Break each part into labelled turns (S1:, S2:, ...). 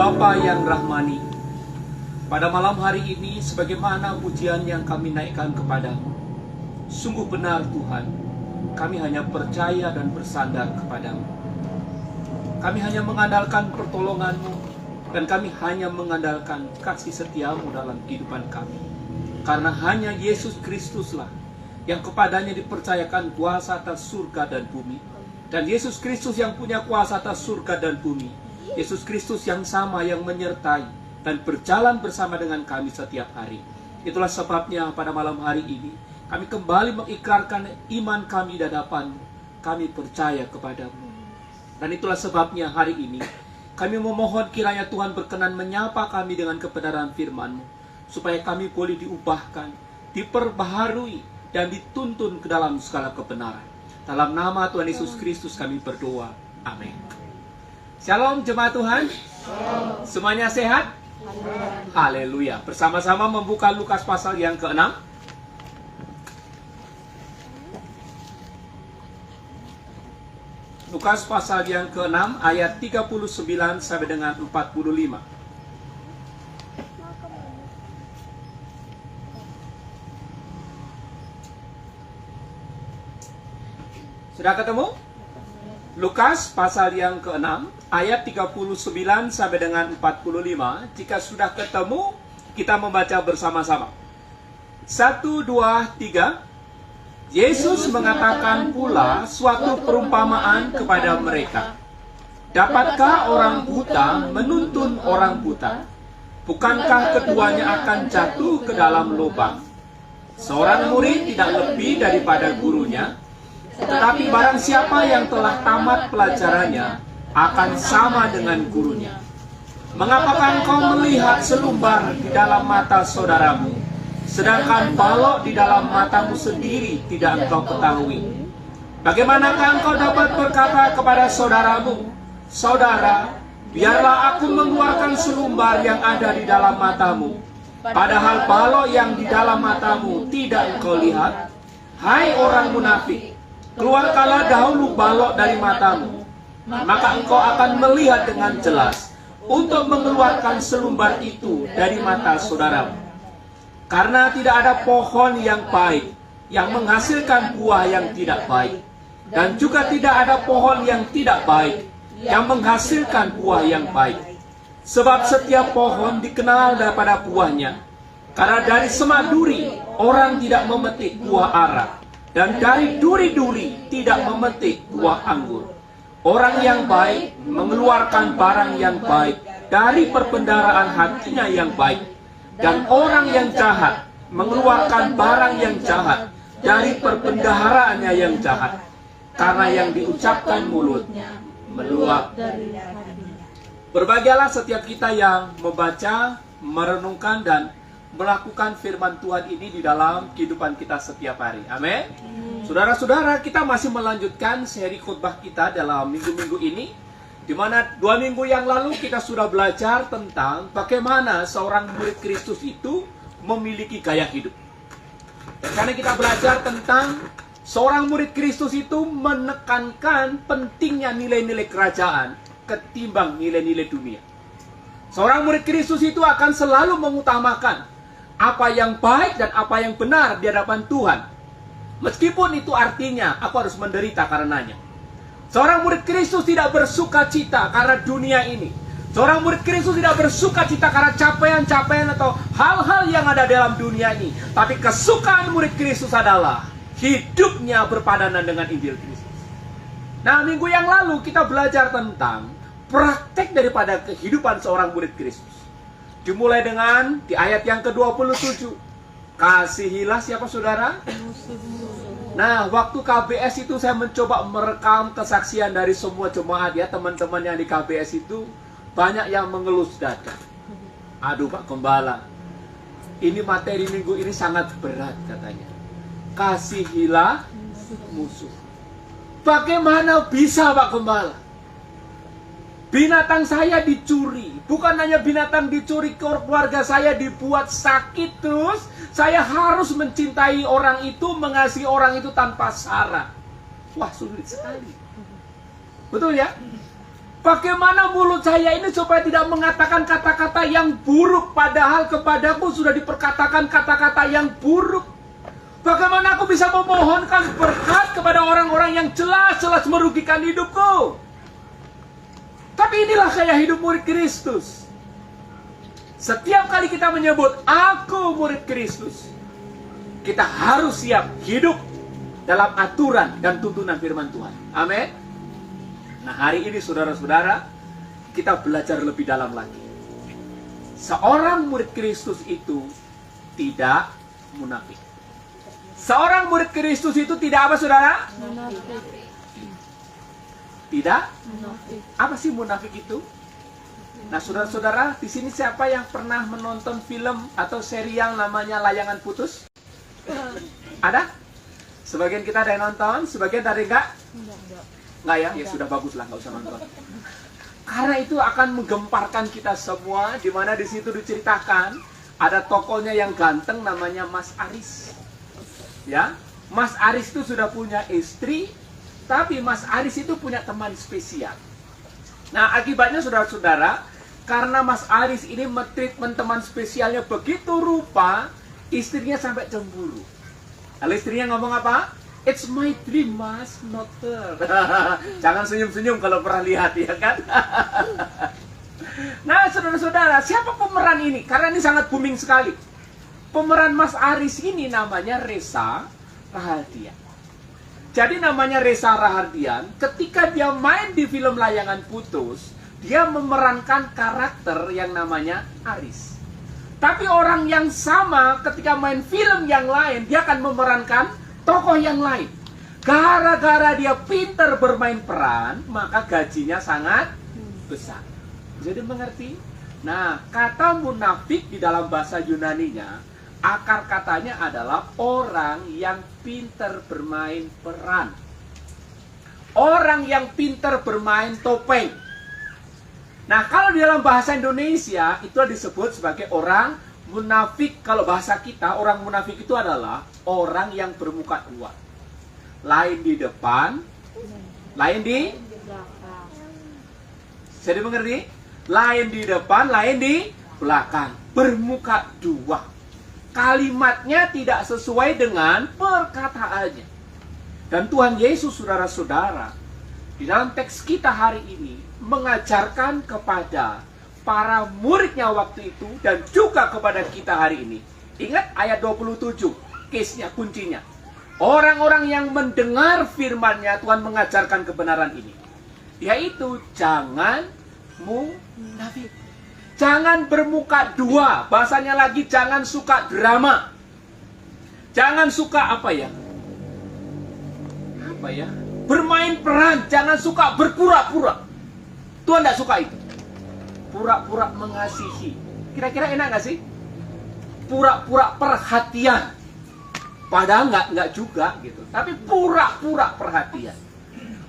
S1: Bapa yang rahmani, pada malam hari ini sebagaimana pujian yang kami naikkan kepadamu, sungguh benar Tuhan, kami hanya percaya dan bersandar kepadamu. Kami hanya mengandalkan pertolonganmu, dan kami hanya mengandalkan kasih setiamu dalam kehidupan kami. Karena hanya Yesus Kristuslah yang kepadanya dipercayakan kuasa atas surga dan bumi. Dan Yesus Kristus yang punya kuasa atas surga dan bumi. Yesus Kristus yang sama yang menyertai dan berjalan bersama dengan kami setiap hari. Itulah sebabnya pada malam hari ini kami kembali mengikrarkan iman kami di hadapan-Mu. Kami percaya kepadamu. Dan itulah sebabnya hari ini kami memohon kiranya Tuhan berkenan menyapa kami dengan kebenaran firman-Mu, supaya kami boleh diubahkan, diperbaharui, dan dituntun ke dalam segala kebenaran. Dalam nama Tuhan Yesus Kristus kami berdoa. Amin. Shalom jemaat Tuhan. Semuanya sehat? Haleluya. Bersama-sama membuka Lukas pasal yang ke-6. Lukas pasal yang ke-6 ayat 39 sampai dengan 45. Sudah ketemu? Lukas pasal yang ke-6 ayat 39 sampai dengan 45. Jika sudah ketemu, kita membaca bersama-sama. 1, 2, 3. Yesus mengatakan pula suatu perumpamaan kepada mereka. Dapatkah orang buta menuntun orang buta? Bukankah keduanya akan jatuh ke dalam lubang? Seorang murid tidak lebih daripada gurunya, tetapi barang siapa yang telah tamat pelajarannya akan sama dengan gurunya. Mengapakah engkau melihat selumbar di dalam mata saudaramu, sedangkan balok di dalam matamu sendiri tidak engkau ketahui? Bagaimanakah engkau dapat berkata kepada saudaramu, "Saudara, biarlah aku mengeluarkan selumbar yang ada di dalam matamu," padahal balok yang di dalam matamu tidak engkau lihat? Hai orang munafik, keluarkanlah dahulu balok dari matamu, maka engkau akan melihat dengan jelas untuk mengeluarkan selumbar itu dari mata saudaramu. Karena tidak ada pohon yang baik yang menghasilkan buah yang tidak baik, dan juga tidak ada pohon yang tidak baik yang menghasilkan buah yang baik. Sebab setiap pohon dikenal daripada buahnya. Karena dari semak duri orang tidak memetik buah ara, dan dari duri-duri tidak memetik buah anggur. Orang yang baik mengeluarkan barang yang baik dari perbendaharaan hatinya yang baik, dan orang yang jahat mengeluarkan barang yang jahat dari perbendaharaannya yang jahat. Karena yang diucapkan mulutnya meluap dari hatinya. Berbahagialah setiap kita yang membaca, merenungkan, dan melakukan firman Tuhan ini di dalam kehidupan kita setiap hari. Amin. Saudara-saudara, kita masih melanjutkan seri khotbah kita dalam minggu-minggu ini, di mana 2 minggu yang lalu kita sudah belajar tentang bagaimana seorang murid Kristus itu memiliki gaya hidup. Dan karena kita belajar tentang seorang murid Kristus itu menekankan pentingnya nilai-nilai kerajaan ketimbang nilai-nilai dunia. Seorang murid Kristus itu akan selalu mengutamakan apa yang baik dan apa yang benar di hadapan Tuhan, meskipun itu artinya aku harus menderita karenanya. Seorang murid Kristus tidak bersuka cita karena dunia ini. Seorang murid Kristus tidak bersuka cita karena capaian-capaian atau hal-hal yang ada dalam dunia ini. Tapi kesukaan murid Kristus adalah hidupnya berpadanan dengan Injil Kristus. Nah, minggu yang lalu kita belajar tentang praktek daripada kehidupan seorang murid Kristus. Dimulai dengan di ayat yang ke-27. Kasihilah siapa saudara? Nah, waktu KBS itu saya mencoba merekam kesaksian dari semua jemaat ya, teman-teman yang di KBS itu banyak yang mengelus dada. Aduh Pak Gembala, ini materi minggu ini sangat berat katanya. Kasihilah musuh. Bagaimana bisa Pak Gembala? Binatang saya dicuri. Bukan hanya binatang dicuri, keluarga saya dibuat sakit terus. Saya harus mencintai orang itu, mengasihi orang itu tanpa syarat. Wah, sulit sekali. Betul ya? Bagaimana mulut saya ini supaya tidak mengatakan kata-kata yang buruk, padahal kepadaku sudah diperkatakan kata-kata yang buruk. Bagaimana aku bisa memohonkan berkat kepada orang-orang yang jelas-jelas merugikan hidupku? Tapi inilah saya hidup murid Kristus. Setiap kali kita menyebut aku murid Kristus, kita harus siap hidup dalam aturan dan tuntunan firman Tuhan. Amin. Nah, hari ini saudara-saudara, kita belajar lebih dalam lagi. Seorang murid Kristus itu tidak munafik. Seorang murid Kristus itu tidak apa, saudara?
S2: Munafik.
S1: Tidak?
S2: Munafik.
S1: Apa sih munafik itu? Nah, saudara-saudara, di sini siapa yang pernah menonton film atau serial namanya Layangan Putus? Ada? Sebagian kita ada yang nonton, sebagian dari enggak? Enggak ya? Ya sudah bagus lah, enggak usah nonton. Karena itu akan menggemparkan kita semua, di mana di situ diceritakan ada tokohnya yang ganteng namanya Mas Aris. Ya, Mas Aris itu sudah punya istri, tapi Mas Aris itu punya teman spesial. Nah, akibatnya saudara-saudara, karena Mas Aris ini treatment teman spesialnya begitu rupa, istrinya sampai cemburu. Lalu istrinya ngomong apa? It's my dream, Mas, not her. Jangan senyum-senyum kalau pernah lihat, ya kan? Nah, saudara-saudara, siapa pemeran ini? Karena ini sangat booming sekali. Pemeran Mas Aris ini namanya Reza Rahardian. Jadi namanya Reza Rahardian, ketika dia main di film Layangan Putus, dia memerankan karakter yang namanya Aris. Tapi orang yang sama ketika main film yang lain, dia akan memerankan tokoh yang lain. Gara-gara dia pintar bermain peran, maka gajinya sangat besar. Jadi mengerti? Nah, kata munafik di dalam bahasa Yunaninya, akar katanya adalah orang yang pintar bermain peran. Orang yang pintar bermain topeng. Nah, kalau di dalam bahasa Indonesia, itu disebut sebagai orang munafik. Kalau bahasa kita, orang munafik itu adalah orang yang bermuka dua. Lain di depan, lain di
S2: Belakang.
S1: Jadi mengerti? Lain di depan, lain di belakang. Bermuka dua. Kalimatnya tidak sesuai dengan perkataannya. Dan Tuhan Yesus, saudara-saudara, di dalam teks kita hari ini mengajarkan kepada para muridnya waktu itu dan juga kepada kita hari ini. Ingat ayat 27, case-nya, kuncinya. Orang-orang yang mendengar firman-Nya, Tuhan mengajarkan kebenaran ini. Yaitu jangan munafik. Jangan bermuka dua. Bahasanya lagi, jangan suka drama. Jangan suka apa ya? Bermain peran. Jangan suka berpura-pura. Tuhan tidak suka itu. Pura-pura mengasihi. Kira-kira enak nggak sih? Pura-pura perhatian. Padahal nggak juga gitu. Tapi pura-pura perhatian.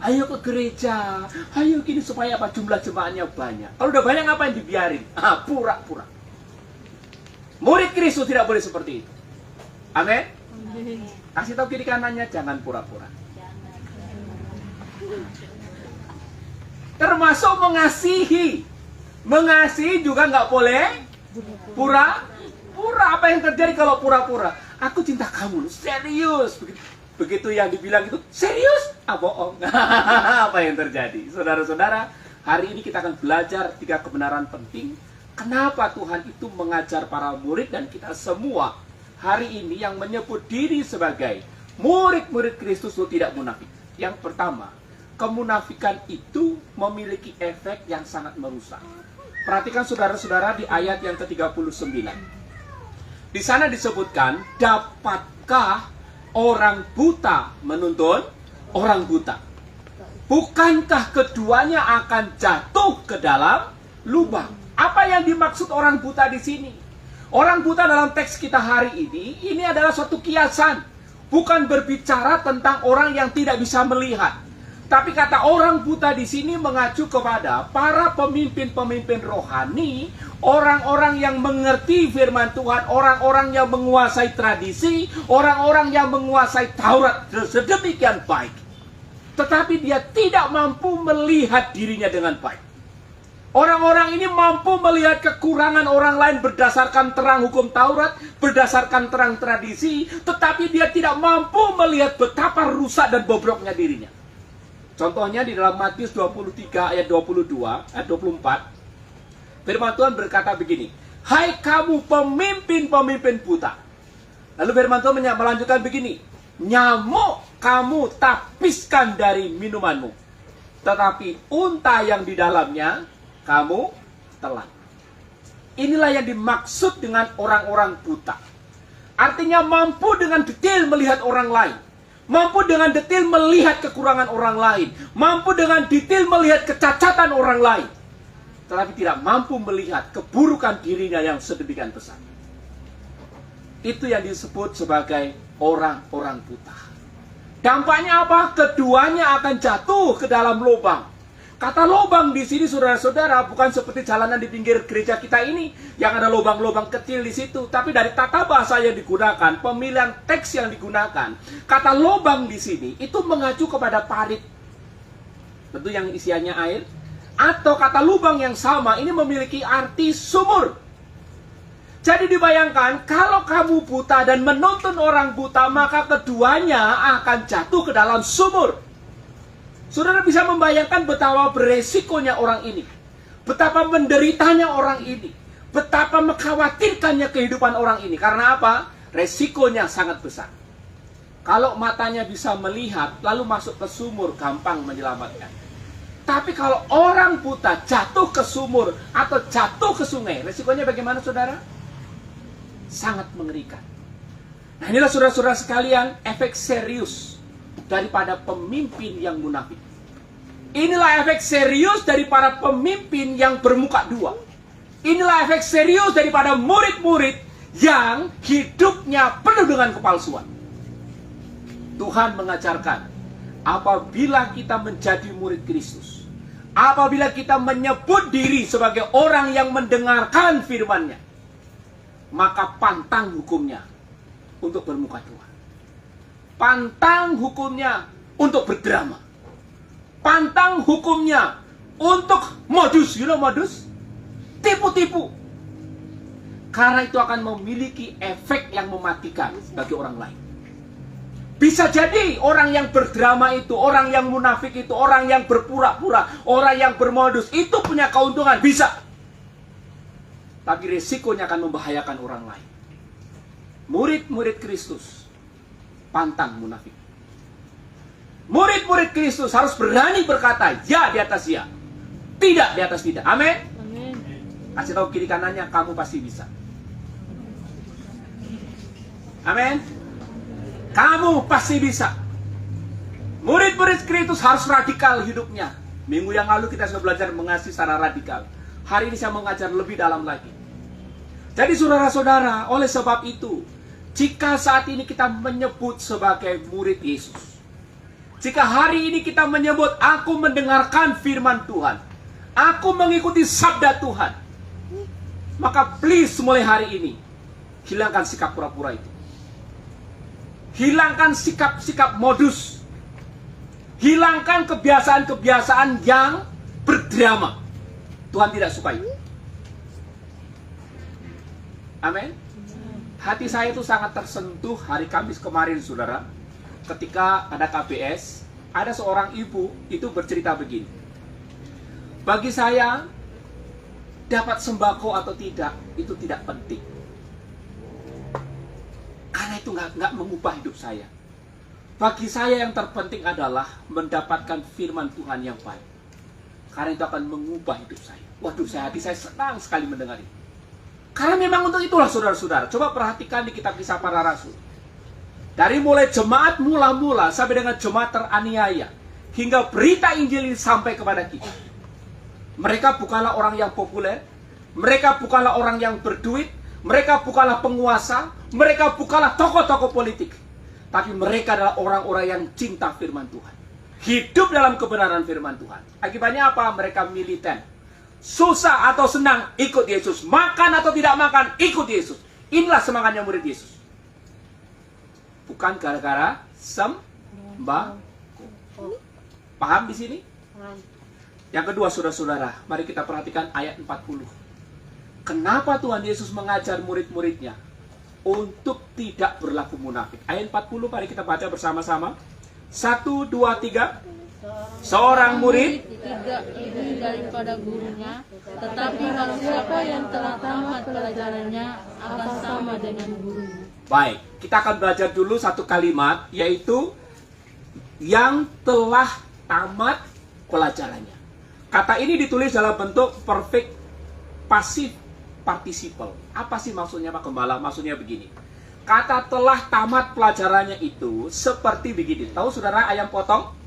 S1: Ayo ke gereja, ayo gini supaya apa? Jumlah jemaatnya banyak. Kalau udah banyak ngapain dibiarin? Pura-pura. Murid Kristus tidak boleh seperti itu. Amin. Kasih tahu kiri kanannya, jangan pura-pura. Termasuk mengasihi. Mengasihi juga nggak boleh pura-pura. Apa yang terjadi kalau pura-pura? Aku cinta kamu, serius. Begitu yang dibilang itu, serius? Bohong. Apa yang terjadi? Saudara-saudara, hari ini kita akan belajar 3 kebenaran penting. Kenapa Tuhan itu mengajar para murid dan kita semua hari ini yang menyebut diri sebagai murid-murid Kristus itu tidak munafik. Yang pertama, kemunafikan itu memiliki efek yang sangat merusak. Perhatikan saudara-saudara di ayat yang ke-39. Di sana disebutkan, dapatkah orang buta menuntun orang buta? Bukankah keduanya akan jatuh ke dalam lubang? Apa yang dimaksud orang buta di sini? Orang buta dalam teks kita hari ini adalah suatu kiasan. Bukan berbicara tentang orang yang tidak bisa melihat. Tapi kata orang buta di sini mengacu kepada para pemimpin-pemimpin rohani, orang-orang yang mengerti firman Tuhan, orang-orang yang menguasai tradisi, orang-orang yang menguasai Taurat sedemikian baik. Tetapi dia tidak mampu melihat dirinya dengan baik. Orang-orang ini mampu melihat kekurangan orang lain berdasarkan terang hukum Taurat, berdasarkan terang tradisi, tetapi dia tidak mampu melihat betapa rusak dan bobroknya dirinya. Contohnya di dalam Matius 23 ayat 22, ayat 24, firman Tuhan berkata begini, "Hai kamu pemimpin-pemimpin buta." Lalu firman Tuhan melanjutkan begini, "Nyamuk kamu tapiskan dari minumanmu, tetapi unta yang di dalamnya kamu telan." Inilah yang dimaksud dengan orang-orang buta. Artinya mampu dengan detail melihat orang lain, mampu dengan detail melihat kekurangan orang lain, mampu dengan detail melihat kecacatan orang lain, tetapi tidak mampu melihat keburukan dirinya yang sedemikian besar. Itu yang disebut sebagai orang-orang buta. Dampaknya apa? Keduanya akan jatuh ke dalam lubang. Kata lubang di sini, saudara-saudara, bukan seperti jalanan di pinggir gereja kita ini yang ada lubang-lubang kecil di situ, tapi dari tata bahasa yang digunakan, pemilihan teks yang digunakan, kata lubang di sini itu mengacu kepada parit, tentu yang isiannya air, atau kata lubang yang sama ini memiliki arti sumur. Jadi dibayangkan, kalau kamu buta dan menuntun orang buta, maka keduanya akan jatuh ke dalam sumur. Saudara bisa membayangkan betapa beresikonya orang ini, betapa menderitanya orang ini, betapa mengkhawatirkannya kehidupan orang ini. Karena apa? Resikonya sangat besar. Kalau matanya bisa melihat, lalu masuk ke sumur, gampang menyelamatkan. Tapi kalau orang buta jatuh ke sumur atau jatuh ke sungai, resikonya bagaimana, saudara? Sangat mengerikan. Nah, inilah saudara-saudara sekalian, efek serius daripada pemimpin yang munafik. Inilah efek serius dari para pemimpin yang bermuka dua. Inilah efek serius daripada murid-murid yang hidupnya penuh dengan kepalsuan. Tuhan mengajarkan, apabila kita menjadi murid Kristus, apabila kita menyebut diri sebagai orang yang mendengarkan firman-Nya, maka pantang hukumnya untuk bermuka dua. Pantang hukumnya untuk berdrama. Pantang hukumnya untuk modus. You know modus? Tipu-tipu. Karena itu akan memiliki efek yang mematikan bagi orang lain. Bisa jadi orang yang berdrama itu, orang yang munafik itu, orang yang berpura-pura, orang yang bermodus, itu punya keuntungan. Bisa. Tapi risikonya akan membahayakan orang lain. Murid-murid Kristus pantang munafik. Murid-murid Kristus harus berani berkata ya di atas ya, tidak di atas tidak. Amin.
S2: Amin.
S1: Kasih tahu kiri kanannya, kamu pasti bisa. Amin. Kamu pasti bisa. Murid-murid Kristus harus radikal hidupnya. Minggu yang lalu kita sudah belajar mengasihi secara radikal. Hari ini saya mengajar lebih dalam lagi. Jadi saudara-saudara, oleh sebab itu, jika saat ini kita menyebut sebagai murid Yesus, jika hari ini kita menyebut, aku mendengarkan firman Tuhan, aku mengikuti sabda Tuhan, maka please mulai hari ini, hilangkan sikap pura-pura itu. Hilangkan sikap-sikap modus. Hilangkan kebiasaan-kebiasaan yang berdrama. Tuhan tidak suka itu. Amin. Hati saya itu sangat tersentuh hari Kamis kemarin, saudara. Ketika ada KBS, ada seorang ibu itu bercerita begini. Bagi saya, dapat sembako atau tidak, itu tidak penting. Karena itu nggak mengubah hidup saya. Bagi saya yang terpenting adalah mendapatkan firman Tuhan yang baik. Karena itu akan mengubah hidup saya. Waduh, hati saya senang sekali mendengar itu. Karena memang untuk itulah saudara-saudara. Coba perhatikan di kitab Kisah Para Rasul. Dari mulai jemaat mula-mula sampai dengan jemaat teraniaya, hingga berita Injil ini sampai kepada kita. Mereka bukanlah orang yang populer, mereka bukanlah orang yang berduit, mereka bukanlah penguasa, mereka bukanlah tokoh-tokoh politik. Tapi mereka adalah orang-orang yang cinta firman Tuhan. Hidup dalam kebenaran firman Tuhan. Akibatnya apa? Mereka militen. Susah atau senang, ikut Yesus. Makan atau tidak makan, ikut Yesus. Inilah semangatnya murid Yesus. Bukan gara-gara sembako. Paham di sini? Yang kedua, saudara-saudara, mari kita perhatikan ayat 40. Kenapa Tuhan Yesus mengajar murid-muridnya untuk tidak berlaku munafik? Ayat 40, mari kita baca bersama-sama. 1, 2, 3. Seorang murid
S2: tidak lebih daripada gurunya, tetapi kalau siapa yang telah tamat pelajarannya akan sama dengan gurunya.
S1: Baik, kita akan belajar dulu satu kalimat, yaitu yang telah tamat pelajarannya. Kata ini ditulis dalam bentuk perfect passive participle. Apa sih maksudnya Pak Gembala? Maksudnya begini. Kata telah tamat pelajarannya itu seperti begini. Tahu saudara ayam potong?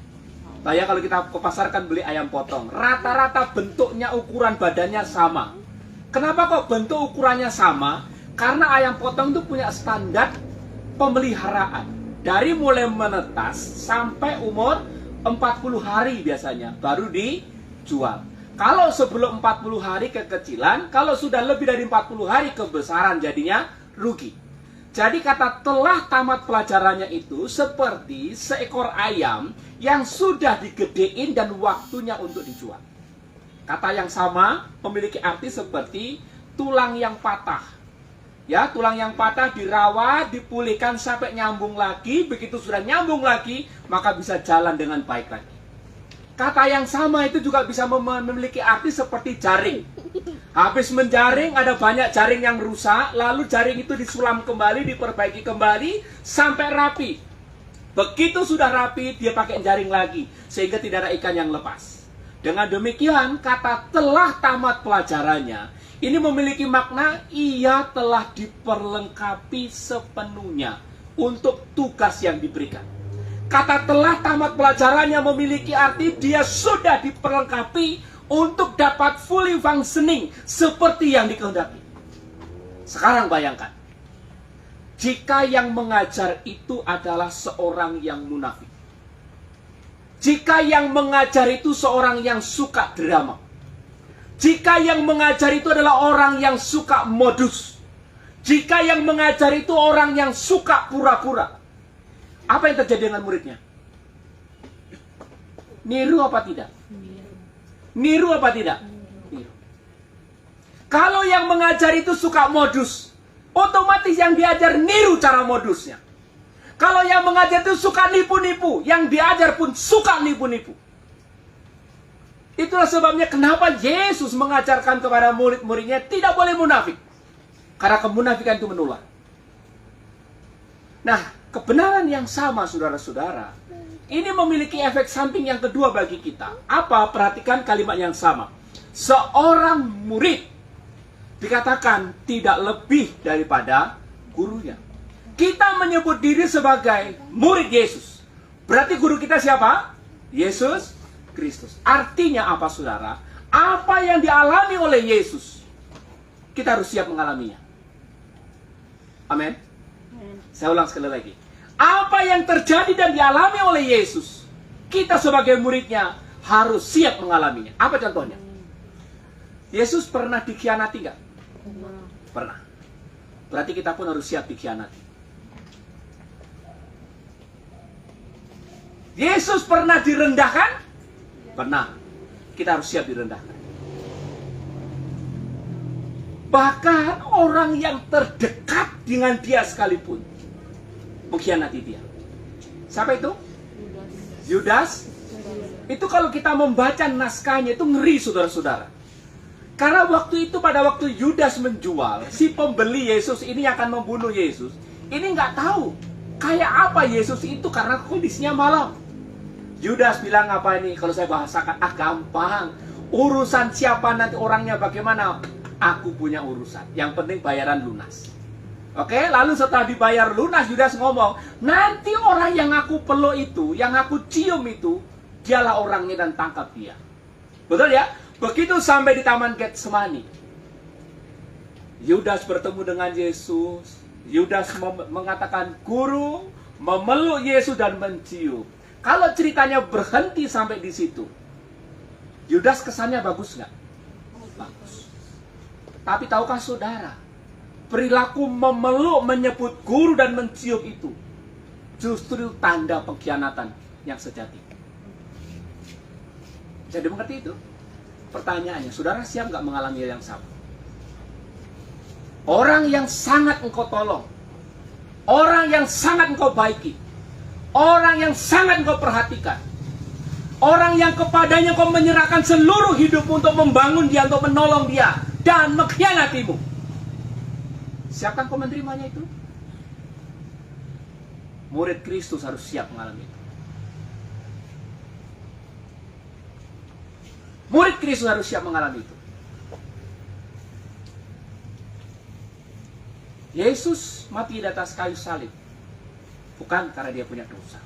S1: Saya kalau kita ke pasar kan beli ayam potong. Rata-rata bentuknya, ukuran badannya sama. Kenapa kok bentuk ukurannya sama? Karena ayam potong itu punya standar pemeliharaan. Dari mulai menetas sampai umur 40 hari biasanya baru dijual. Kalau sebelum 40 hari kekecilan, kalau sudah lebih dari 40 hari kebesaran jadinya rugi. Jadi kata telah tamat pelajarannya itu seperti seekor ayam yang sudah digedein dan waktunya untuk dijual. Kata yang sama memiliki arti seperti tulang yang patah. Ya, tulang yang patah dirawat, dipulihkan sampai nyambung lagi. Begitu sudah nyambung lagi, maka bisa jalan dengan baik lagi. Kata yang sama itu juga bisa memiliki arti seperti jaring. Habis menjaring, ada banyak jaring yang rusak, lalu jaring itu disulam kembali, diperbaiki kembali, sampai rapi. Begitu sudah rapi, dia pakai jaring lagi, sehingga tidak ada ikan yang lepas. Dengan demikian, kata telah tamat pelajarannya, ini memiliki makna ia telah diperlengkapi sepenuhnya untuk tugas yang diberikan. Kata telah tamat pelajarannya memiliki arti dia sudah diperlengkapi untuk dapat fully functioning seperti yang dikehendaki. Sekarang bayangkan, jika yang mengajar itu adalah seorang yang munafik, jika yang mengajar itu seorang yang suka drama, jika yang mengajar itu adalah orang yang suka modus, jika yang mengajar itu orang yang suka pura-pura, apa yang terjadi dengan muridnya? Niru apa tidak? Niru apa tidak? Niru. Kalau yang mengajar itu suka modus, otomatis yang diajar niru cara modusnya. Kalau yang mengajar itu suka nipu-nipu, yang diajar pun suka nipu-nipu. Itulah sebabnya kenapa Yesus mengajarkan kepada murid-muridnya tidak boleh munafik. Karena kemunafikan itu menular. Nah, kebenaran yang sama saudara-saudara, ini memiliki efek samping yang kedua bagi kita. Apa? Perhatikan kalimat yang sama. Seorang murid dikatakan tidak lebih daripada gurunya. Kita menyebut diri sebagai murid Yesus. Berarti guru kita siapa? Yesus Kristus. Artinya apa saudara? Apa yang dialami oleh Yesus, kita harus siap mengalaminya. Amin. Saya ulang sekali lagi. Apa yang terjadi dan dialami oleh Yesus, kita sebagai muridnya harus siap mengalaminya. Apa contohnya? Yesus pernah dikhianati nggak? Pernah. Berarti kita pun harus siap dikhianati. Yesus pernah direndahkan? Pernah. Kita harus siap direndahkan. Bahkan orang yang terdekat dengan dia sekalipun mengkhianati dia. Siapa itu? Yudas. Itu kalau kita membaca naskahnya itu ngeri saudara-saudara. Karena waktu itu pada waktu Yudas menjual, si pembeli Yesus ini akan membunuh Yesus. Ini nggak tahu kayak apa Yesus itu karena kondisinya malam. Yudas bilang apa ini? Kalau saya bahasakan, gampang. Urusan siapa nanti orangnya bagaimana? Aku punya urusan. Yang penting bayaran lunas. Oke, lalu setelah dibayar lunas, Yudas ngomong, nanti orang yang aku peluk itu, yang aku cium itu, dialah orangnya dan tangkap dia. Betul ya? Begitu sampai di Taman Getsemani, Yudas bertemu dengan Yesus. Yudas mengatakan, Guru, memeluk Yesus dan mencium. Kalau ceritanya berhenti sampai di situ, Yudas kesannya bagus nggak? Bagus. Tapi tahukah saudara, perilaku memeluk, menyebut guru dan mencium itu justru tanda pengkhianatan yang sejati. Jadi mengerti itu? Pertanyaannya, saudara siap nggak mengalami hal yang sama? Orang yang sangat engkau tolong, orang yang sangat engkau baiki, orang yang sangat engkau perhatikan, orang yang kepadanya kau menyerahkan seluruh hidupmu untuk membangun dia, untuk menolong dia, dan mengkhianatimu. Siapkah kau menerimanya itu? Murid Kristus harus siap mengalami itu. Murid Kristus harus siap mengalami itu. Yesus mati di atas kayu salib bukan karena dia punya dosa.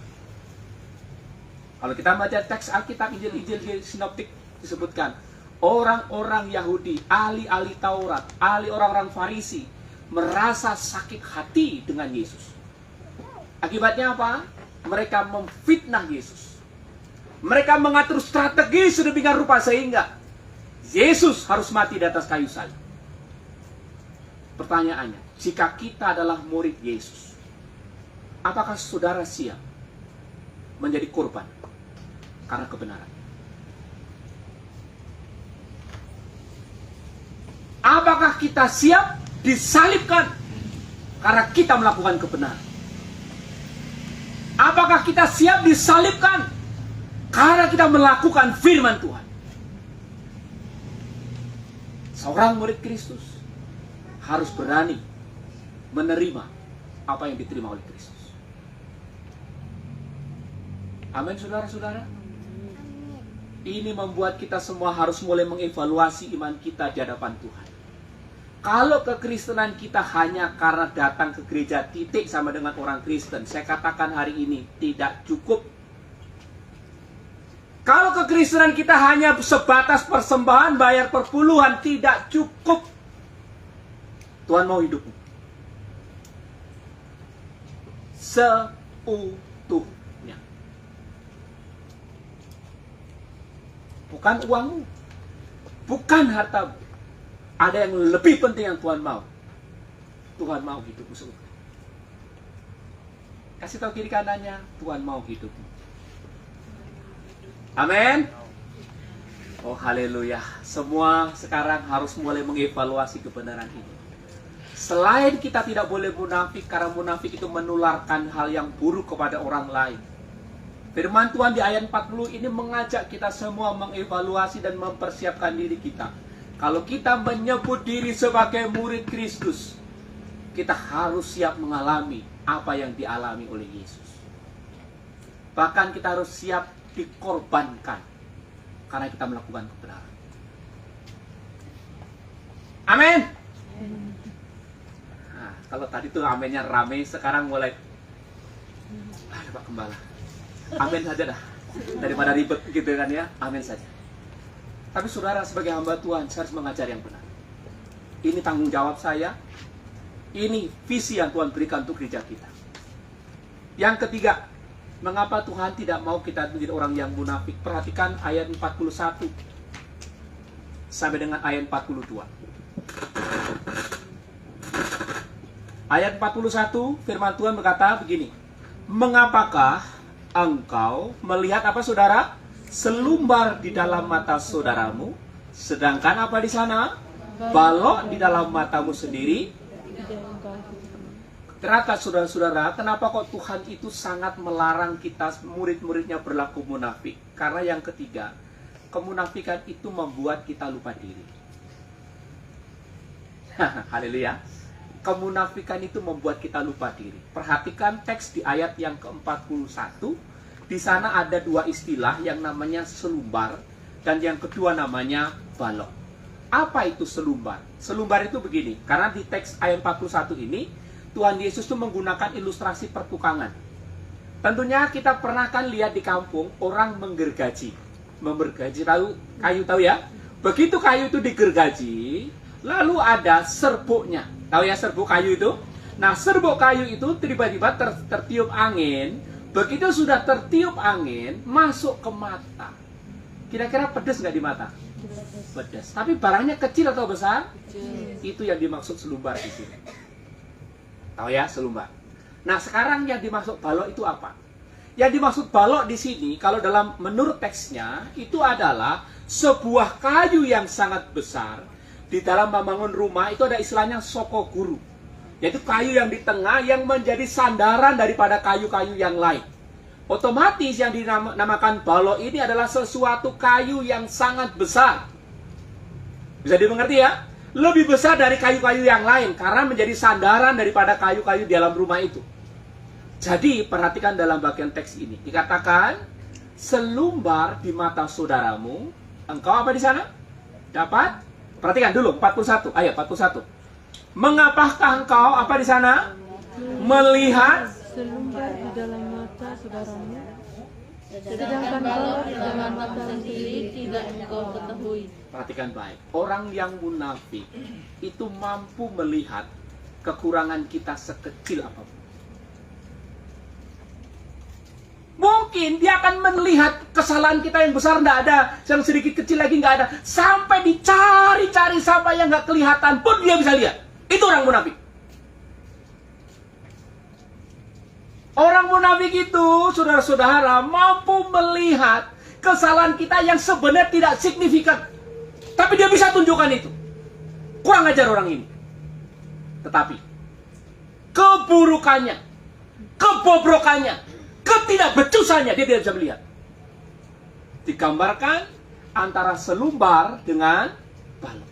S1: Kalau kita baca teks Alkitab, Injil sinoptik disebutkan, orang-orang Yahudi, ahli-ahli Taurat, ahli orang-orang Farisi merasa sakit hati dengan Yesus. Akibatnya apa? Mereka memfitnah Yesus. Mereka mengatur strategi sedemikian rupa sehingga Yesus harus mati di atas kayu salib. Pertanyaannya, jika kita adalah murid Yesus, apakah saudara siap menjadi korban karena kebenaran? Apakah kita siap disalibkan karena kita melakukan kebenaran? Apakah kita siap disalibkan karena kita melakukan firman Tuhan? Seorang murid Kristus harus berani menerima apa yang diterima oleh Kristus. Amin, saudara-saudara. Ini membuat kita semua harus mulai mengevaluasi iman kita di hadapan Tuhan. Kalau kekristenan kita hanya karena datang ke gereja titik sama dengan orang Kristen, saya katakan hari ini tidak cukup. Kalau kekristenan kita hanya sebatas persembahan, bayar perpuluhan, tidak cukup. Tuhan mau hidupmu seutuhnya. Bukan uangmu, bukan hartamu. Ada yang lebih penting yang Tuhan mau. Tuhan mau hidupmu seutuhnya. Kasih tahu kiri kanannya, Tuhan mau hidupmu. Amin. Oh haleluya. Semua sekarang harus mulai mengevaluasi kebenaran ini. Selain kita tidak boleh munafik, karena munafik itu menularkan hal yang buruk kepada orang lain. Firman Tuhan di ayat 40 ini mengajak kita semua mengevaluasi dan mempersiapkan diri kita. Kalau kita menyebut diri sebagai murid Kristus, kita harus siap mengalami apa yang dialami oleh Yesus. Bahkan kita harus siap dikorbankan karena kita melakukan kebenaran. Amin. Nah, kalau tadi tuh amennya rame, sekarang mulai Pak Gembala. Amin saja dah. Daripada ribet gitu kan ya, amin saja. Tapi saudara, sebagai hamba Tuhan, saya harus mengajar yang benar. Ini tanggung jawab saya. Ini visi yang Tuhan berikan untuk gereja kita. Yang ketiga, mengapa Tuhan tidak mau kita menjadi orang yang munafik? Perhatikan ayat 41 sampai dengan ayat 42. Ayat 41, firman Tuhan berkata begini. Mengapakah engkau melihat apa saudara? Selumbar di dalam mata saudaramu, sedangkan apa di sana? Balok di dalam matamu sendiri. Ternyata saudara-saudara, kenapa kok Tuhan itu sangat melarang kita murid-muridnya berlaku munafik? Karena yang ketiga, kemunafikan itu membuat kita lupa diri. Haleluya. Kemunafikan itu membuat kita lupa diri. Perhatikan teks di ayat yang ke-41. Di sana ada dua istilah yang namanya selumbar dan yang kedua namanya balok. Apa itu selumbar? Selumbar itu begini, karena di teks ayat 41 ini Tuhan Yesus itu menggunakan ilustrasi pertukangan. Tentunya kita pernah kan lihat di kampung orang menggergaji. Menggergaji kayu tahu ya? Begitu kayu itu digergaji, lalu ada serbuknya. Tahu ya serbuk kayu itu? Nah, serbuk kayu itu tiba-tiba tertiup angin. Begitu sudah tertiup angin, masuk ke mata. Kira-kira pedas nggak di mata? Pedas. Tapi barangnya kecil atau besar? Kecil. Itu yang dimaksud selumbar di sini. Tahu ya, selumbar. Nah, sekarang yang dimaksud balok itu apa? Yang dimaksud balok di sini, kalau dalam menurut teksnya, itu adalah sebuah kayu yang sangat besar. Di dalam membangun rumah itu ada istilahnya sokoguru, yaitu kayu yang di tengah yang menjadi sandaran daripada kayu-kayu yang lain. Otomatis yang dinamakan balok ini adalah sesuatu kayu yang sangat besar. Bisa dimengerti ya? Lebih besar dari kayu-kayu yang lain karena menjadi sandaran daripada kayu-kayu di dalam rumah itu. Jadi perhatikan dalam bagian teks ini dikatakan, selumbar di mata saudaramu, engkau apa di sana? Dapat? Perhatikan dulu 41, ayat 41. Mengapakah engkau apa di sana? Melihat
S2: Selumbar di dalam mata saudaramu, sedangkan balok di dalam mata sendiri tidak engkau ketahui.
S1: Perhatikan baik, orang yang munafik itu mampu melihat kekurangan kita sekecil apapun. Mungkin dia akan melihat kesalahan kita yang besar tidak ada, yang sedikit kecil lagi nggak ada, sampai dicari-cari sampai yang nggak kelihatan pun dia bisa lihat. Itu orang munafik. Orang munafik itu, saudara-saudara, mampu melihat kesalahan kita yang sebenarnya tidak signifikan. Tapi dia bisa tunjukkan itu. Kurang ajar orang ini. Tetapi, keburukannya, kebobrokannya, ketidakbecusannya, dia tidak bisa melihat. Digambarkan antara selumbar dengan balok.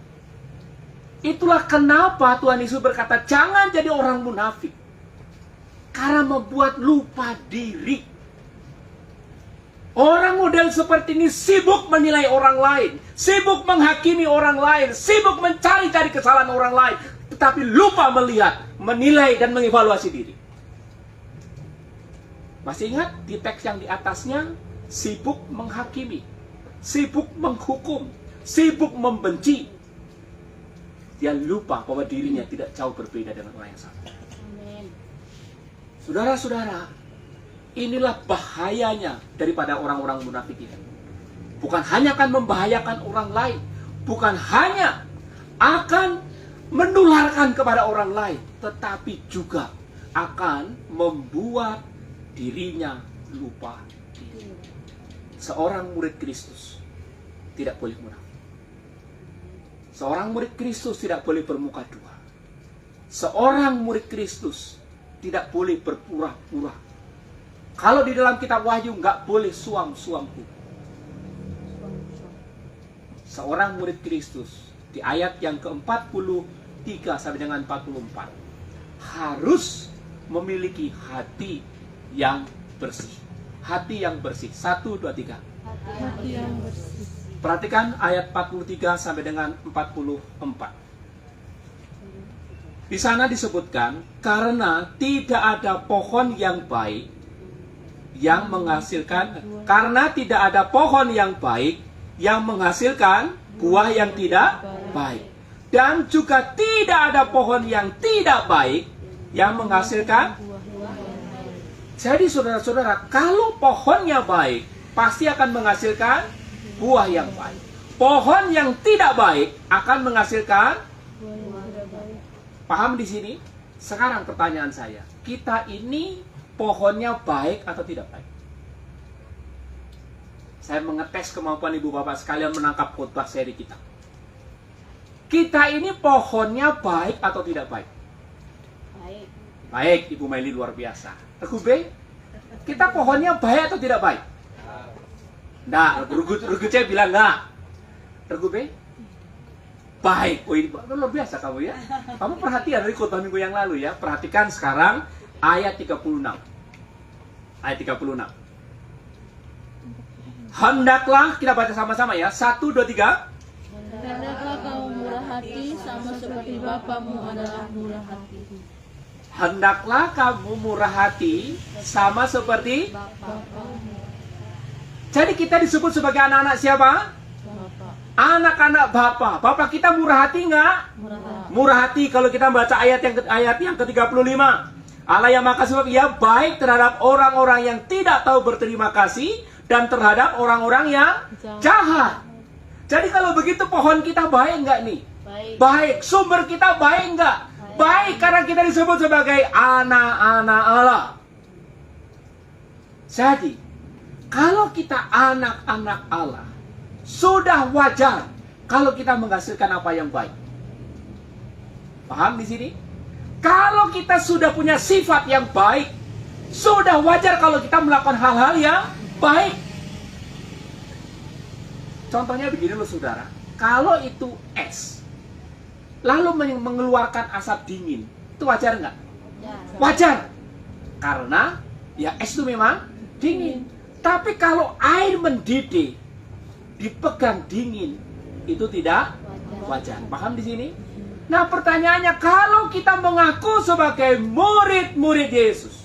S1: Itulah kenapa Tuhan Yesus berkata, jangan jadi orang munafik. Karena membuat lupa diri. Orang model seperti ini sibuk menilai orang lain, sibuk menghakimi orang lain, sibuk mencari-cari kesalahan orang lain, tetapi lupa melihat, menilai, dan mengevaluasi diri. Masih ingat di teks yang di atasnya, sibuk menghakimi, sibuk menghukum, sibuk membenci. Dia lupa bahwa dirinya tidak jauh berbeda dengan orang yang sama. Saudara-saudara, inilah bahayanya daripada orang-orang munafik ini. Bukan hanya akan membahayakan orang lain, bukan hanya akan menularkan kepada orang lain, tetapi juga akan membuat dirinya lupa diri. Seorang murid Kristus tidak boleh munafik. Seorang murid Kristus tidak boleh bermuka dua. Seorang murid Kristus tidak boleh berpura-pura. Kalau di dalam kitab Wahyu nggak boleh suam-suam. Seorang murid Kristus di ayat yang ke-43 sampai dengan 44 harus memiliki hati yang bersih. Hati yang bersih. 1, 2, 3.
S2: Hati yang bersih.
S1: Perhatikan ayat 43 sampai dengan 44. Di sana disebutkan, karena tidak ada pohon yang baik yang menghasilkan, karena tidak ada pohon yang baik yang menghasilkan buah yang tidak baik, dan juga tidak ada pohon yang tidak baik yang menghasilkan. Jadi saudara-saudara, kalau pohonnya baik, pasti akan menghasilkan buah yang baik. Pohon yang tidak baik akan menghasilkan. Paham di sini? Sekarang pertanyaan saya, kita ini pohonnya baik atau tidak baik? Saya mengetes kemampuan ibu bapak sekalian menangkap khotbah seri kita. Kita ini pohonnya baik atau tidak baik?
S2: Baik.
S1: Baik, Ibu Maili luar biasa. Regu B, kita pohonnya baik atau tidak baik? Nah, Regu C bilang enggak. Regu B? Baik. Oh, ini luar biasa kamu ya. Kamu perhatian dari khotbah minggu yang lalu ya. Perhatikan sekarang ayat 36. Ayat 36. Hendaklah, kita baca sama-sama ya. 1, 2, 3.
S2: Hendaklah kamu murah hati sama seperti Bapamu adalah murah hati.
S1: Hendaklah kamu murah hati sama seperti
S2: Bapamu.
S1: Jadi kita disebut sebagai anak-anak siapa?
S2: Bapak.
S1: Anak-anak Bapa. Bapak kita murah hati enggak?
S2: Murah hati.
S1: Murah hati kalau kita baca ayat yang ke-35. Allah yang maha kasih ia baik terhadap orang-orang yang tidak tahu berterima kasih dan terhadap orang-orang yang jahat. Jadi kalau begitu pohon kita baik enggak nih?
S2: Baik.
S1: Baik. Sumber kita baik enggak? Baik karena kita disebut sebagai anak-anak Allah. Jadi kalau kita anak-anak Allah, sudah wajar kalau kita menghasilkan apa yang baik. Paham di sini? Kalau kita sudah punya sifat yang baik, sudah wajar kalau kita melakukan hal-hal yang baik. Contohnya begini loh saudara, kalau itu es, lalu mengeluarkan asap dingin, itu wajar nggak? Wajar, karena ya es itu memang dingin. Tapi kalau air mendidih, dipegang dingin, itu tidak wajar. Paham di sini? Nah pertanyaannya, kalau kita mengaku sebagai murid-murid Yesus,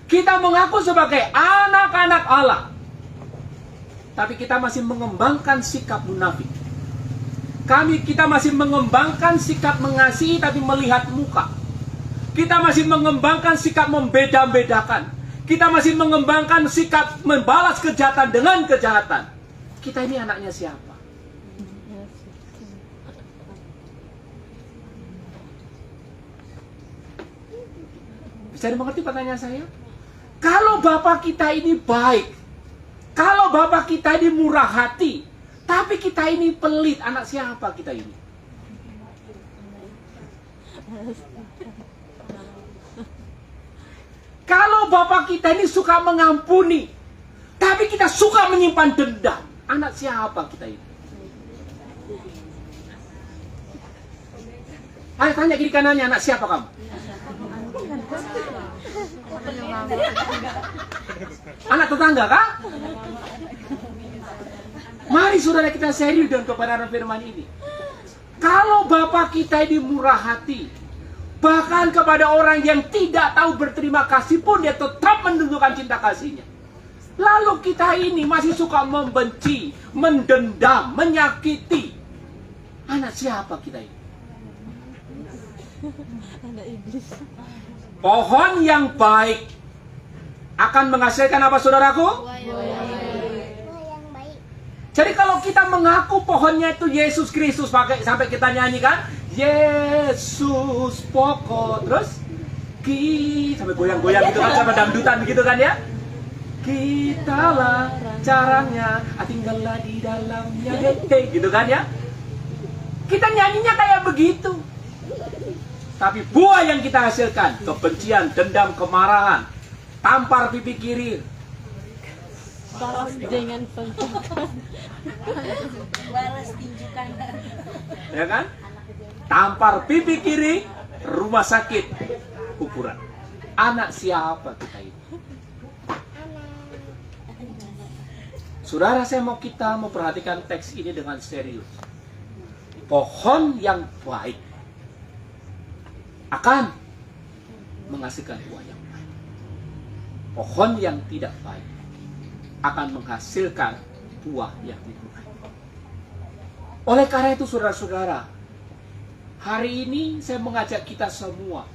S1: kita mengaku sebagai anak-anak Allah, tapi kita masih mengembangkan sikap munafik. Kita masih mengembangkan sikap mengasihi tapi melihat muka. Kita masih mengembangkan sikap membeda-bedakan. Kita masih mengembangkan sikap membalas kejahatan dengan kejahatan. Kita ini anaknya siapa? Bisa dimengerti pertanyaan saya? Kalau Bapak kita ini baik, kalau Bapak kita ini murah hati, tapi kita ini pelit, anak siapa kita ini? Kalau Bapak kita ini suka mengampuni, tapi kita suka menyimpan dendam, anak siapa kita ini? Ayo tanya kiri kanannya, anak siapa kamu? Anak tetangga kah? Mari saudara kita serius dengan kebenaran firman ini. Kalau Bapak kita ini murah hati, bahkan kepada orang yang tidak tahu berterima kasih pun dia tetap menunjukkan cinta kasihnya. Lalu kita ini masih suka membenci, mendendam, menyakiti. Anak siapa kita ini?
S2: Anak iblis.
S1: Pohon yang baik akan menghasilkan apa saudaraku? Jadi kalau kita mengaku pohonnya itu Yesus Kristus, sampai kita nyanyikan Yesus pokok, terus sampai goyang-goyang gitu kan, sampai dangdutan gitu kan ya. Kitalah caranya, tinggallah di dalamnya, gitu kan ya. Kita nyanyinya kayak begitu. Tapi buah yang kita hasilkan, kebencian, dendam, kemarahan, tampar pipi kiri,
S2: Balas dengan pentukan.
S3: Balas tinjukan.
S1: ya kan? Tampar pipi kiri, rumah sakit, kuburan. Anak siapa kita ini? Saudara, saya mau kita memperhatikan teks ini dengan serius. Pohon yang baik akan menghasilkan buah yang baik. Pohon yang tidak baik akan menghasilkan buah yang tidak baik. Oleh karena itu saudara-saudara, hari ini saya mengajak kita semua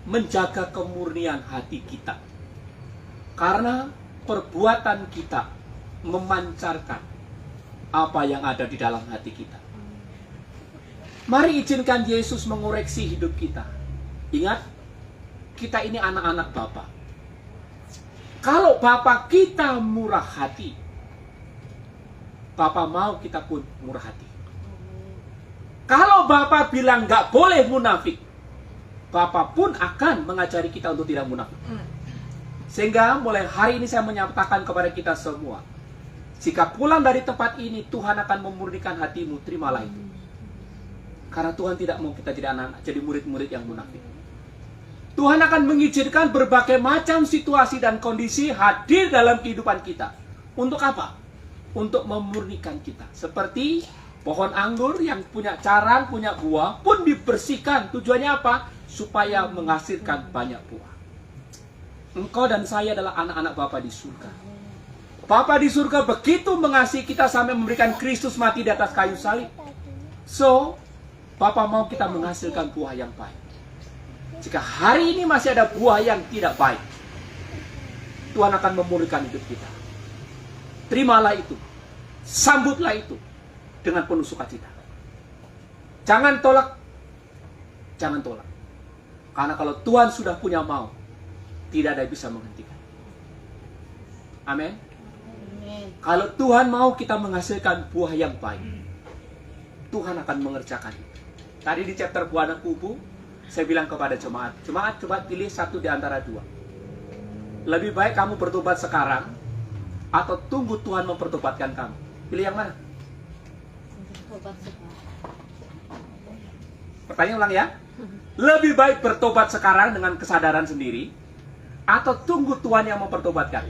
S1: menjaga kemurnian hati kita. Karena perbuatan kita memancarkan apa yang ada di dalam hati kita. Mari izinkan Yesus mengoreksi hidup kita. Ingat, kita ini anak-anak Bapa. Kalau Bapa kita murah hati, Bapa mau kita pun murah hati. Kalau Bapa bilang nggak boleh munafik, Bapa pun akan mengajari kita untuk tidak munafik. Sehingga mulai hari ini saya menyatakan kepada kita semua, jika pulang dari tempat ini Tuhan akan memurnikan hatimu, terimalah itu. Karena Tuhan tidak mau kita jadi anak-anak, jadi murid-murid yang munafik. Tuhan akan mengizinkan berbagai macam situasi dan kondisi hadir dalam kehidupan kita. Untuk apa? Untuk memurnikan kita. Seperti pohon anggur yang punya carang, punya buah, pun dibersihkan. Tujuannya apa? Supaya menghasilkan banyak buah. Engkau dan saya adalah anak-anak Bapa di surga. Bapa di surga begitu mengasihi kita sampai memberikan Kristus mati di atas kayu salib. So, Bapa mau kita menghasilkan buah yang baik. Jika hari ini masih ada buah yang tidak baik, Tuhan akan memurnikan hidup kita. Terimalah itu. Sambutlah itu dengan penuh sukacita. Jangan tolak. Jangan tolak. Karena kalau Tuhan sudah punya mau, tidak ada yang bisa menghentikan. Amin. Kalau Tuhan mau kita menghasilkan buah yang baik, Tuhan akan mengerjakan itu. Tadi di chapter buah anak kubu, saya bilang kepada jemaat, coba pilih satu di antara dua. Lebih baik kamu bertobat sekarang, atau tunggu Tuhan mempertobatkan kamu. Pilih yang mana? Pertanyaan ulang ya. Lebih baik bertobat sekarang dengan kesadaran sendiri, atau tunggu Tuhan yang mempertobatkan?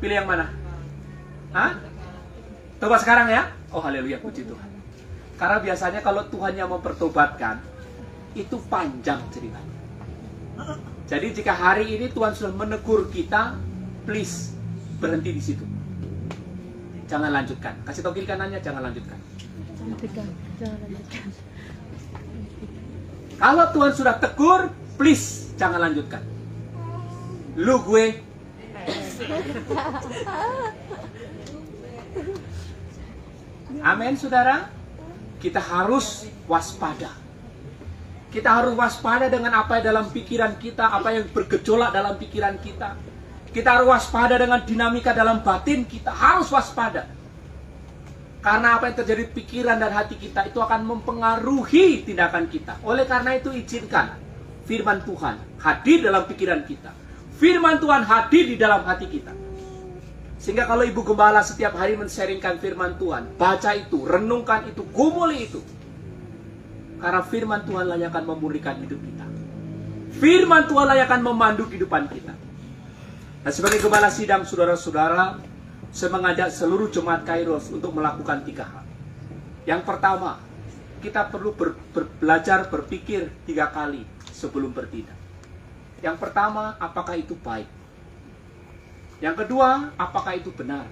S1: Pilih yang mana? Hah? Tobat sekarang ya? Oh haleluya, puji Tuhan. Karena biasanya kalau Tuhan yang mempertobatkan, itu panjang ceritanya. Jadi jika hari ini Tuhan sudah menegur kita, please berhenti di situ. Jangan lanjutkan. Kasih tahu kiri kanannya, jangan lanjutkan. Kalau Tuhan sudah tegur, please jangan lanjutkan. Lu gue. Amin, saudara. Kita harus waspada. Kita harus waspada dengan apa yang dalam pikiran kita, apa yang bergejolak dalam pikiran kita. Kita harus waspada dengan dinamika dalam batin kita. Harus waspada. Karena apa yang terjadi pikiran dan hati kita itu akan mempengaruhi tindakan kita. Oleh karena itu izinkan firman Tuhan hadir dalam pikiran kita. Firman Tuhan hadir di dalam hati kita. Sehingga kalau Ibu Gembala setiap hari men-sharingkan firman Tuhan, baca itu, renungkan itu, gumuli itu. Karena firman Tuhan lah yang akan memulihkan hidup kita. Firman Tuhan lah yang akan memandu kehidupan kita. Nah, sebagai Gembala Sidang, saudara-saudara, saya mengajak seluruh jemaat Kairos untuk melakukan 3 hal. Yang pertama, kita perlu belajar berpikir 3 kali sebelum bertindak. Yang pertama, apakah itu baik? Yang kedua, apakah itu benar?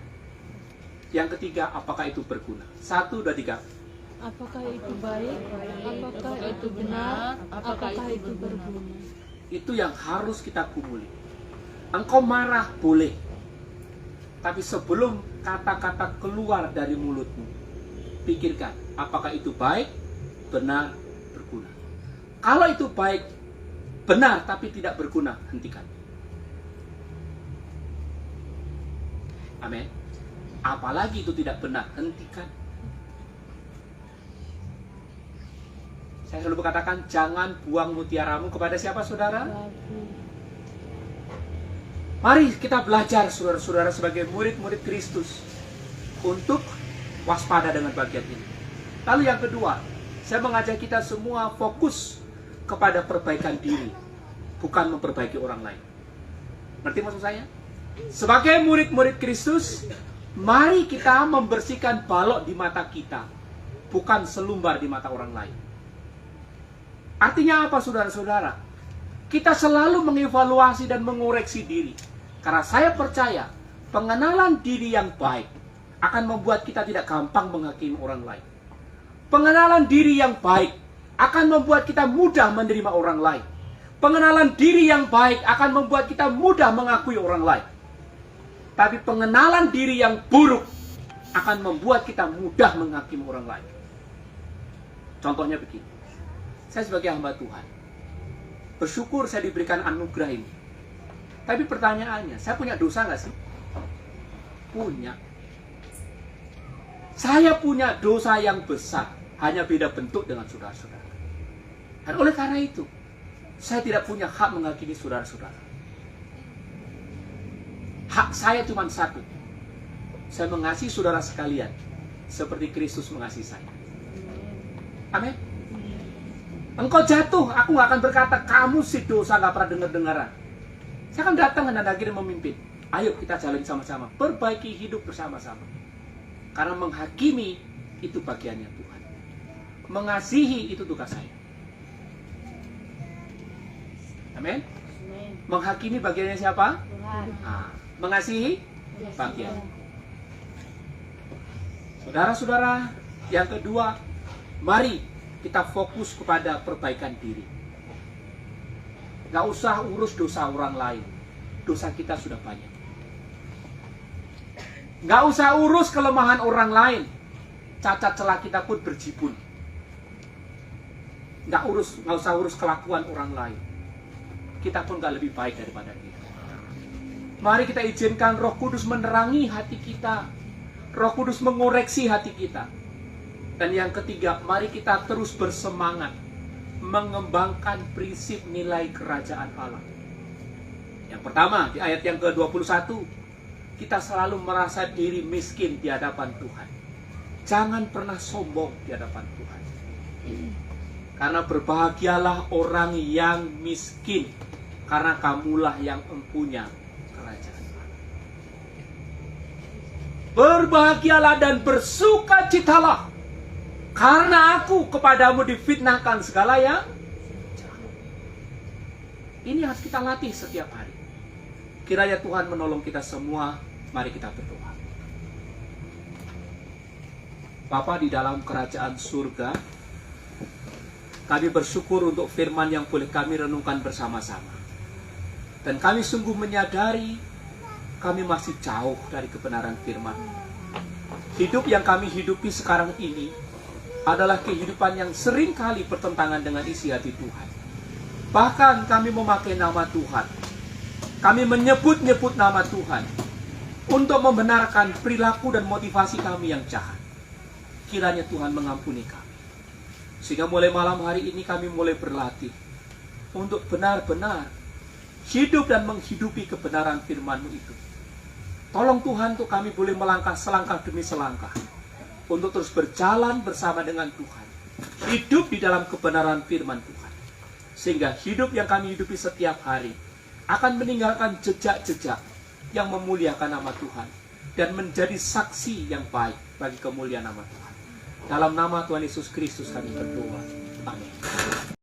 S1: Yang ketiga, apakah itu berguna? 1, 2, 3.
S2: Apakah itu baik? Apakah itu benar? Apakah itu berguna?
S1: Itu yang harus kita kumuli. Engkau marah boleh, tapi sebelum kata-kata keluar dari mulutmu, pikirkan, apakah itu baik, benar, berguna. Kalau itu baik, benar, tapi tidak berguna, hentikan. Amin. Apalagi itu tidak benar, hentikan. Saya selalu berkatakan, jangan buang mutiaramu kepada siapa, saudara? Mari kita belajar, saudara-saudara, sebagai murid-murid Kristus untuk waspada dengan bagian ini. Lalu yang kedua, saya mengajak kita semua fokus kepada perbaikan diri, bukan memperbaiki orang lain. Ngerti maksud saya? Sebagai murid-murid Kristus, mari kita membersihkan balok di mata kita, bukan selumbar di mata orang lain. Artinya apa, saudara-saudara? Kita selalu mengevaluasi dan mengoreksi diri. Karena saya percaya, pengenalan diri yang baik akan membuat kita tidak gampang menghakimi orang lain. Pengenalan diri yang baik akan membuat kita mudah menerima orang lain. Pengenalan diri yang baik akan membuat kita mudah mengakui orang lain. Tapi pengenalan diri yang buruk akan membuat kita mudah menghakimi orang lain. Contohnya begini. Saya sebagai hamba Tuhan, bersyukur saya diberikan anugerah ini. Tapi pertanyaannya, saya punya dosa nggak sih? Punya. Saya punya dosa yang besar, hanya beda bentuk dengan saudara-saudara. Dan oleh karena itu, saya tidak punya hak menghakimi saudara-saudara. Hak saya cuma satu. Saya mengasihi saudara sekalian, seperti Kristus mengasihi saya. Amin. Engkau jatuh, aku nggak akan berkata, kamu si dosa nggak pernah dengar-dengaran. Saya akan datang dan akhirnya memimpin. Ayo kita jalani sama-sama, perbaiki hidup bersama-sama. Karena menghakimi itu bagiannya Tuhan. Mengasihi itu tugas saya. Amin. Menghakimi bagiannya siapa?
S3: Tuhan.
S1: Mengasihi bagian. Saudara-saudara, yang kedua, mari kita fokus kepada perbaikan diri. Gak usah urus dosa orang lain. Dosa kita sudah banyak. Gak usah urus kelemahan orang lain. Cacat celah kita pun berjibun. Gak usah urus kelakuan orang lain. Kita pun gak lebih baik daripada dia. Mari kita izinkan Roh Kudus menerangi hati kita. Roh Kudus mengoreksi hati kita. Dan yang ketiga, mari kita terus bersemangat mengembangkan prinsip nilai kerajaan Allah. Yang pertama, di ayat yang ke-21, kita selalu merasa diri miskin di hadapan Tuhan. Jangan pernah sombong di hadapan Tuhan. Karena berbahagialah orang yang miskin, karena kamulah yang empunya kerajaan Allah. Berbahagialah dan bersukacitalah, karena aku kepadamu difitnahkan segala yang jahat. Ini harus kita latih setiap hari. Kiranya Tuhan menolong kita semua. Mari kita berdoa. Bapa di dalam kerajaan surga, kami bersyukur untuk firman yang boleh kami renungkan bersama-sama. Dan kami sungguh menyadari kami masih jauh dari kebenaran firman. Hidup yang kami hidupi sekarang ini adalah kehidupan yang sering kali bertentangan dengan isi hati Tuhan. Bahkan kami memakai nama Tuhan. Kami menyebut-nyebut nama Tuhan untuk membenarkan perilaku dan motivasi kami yang jahat. Kiranya Tuhan mengampuni kami. Sehingga mulai malam hari ini kami mulai berlatih untuk benar-benar hidup dan menghidupi kebenaran firman-Mu itu. Tolong Tuhan untuk kami boleh melangkah selangkah demi selangkah untuk terus berjalan bersama dengan Tuhan. Hidup di dalam kebenaran firman Tuhan. Sehingga hidup yang kami hidupi setiap hari akan meninggalkan jejak-jejak yang memuliakan nama Tuhan. Dan menjadi saksi yang baik bagi kemuliaan nama Tuhan. Dalam nama Tuhan Yesus Kristus kami berdoa. Amin.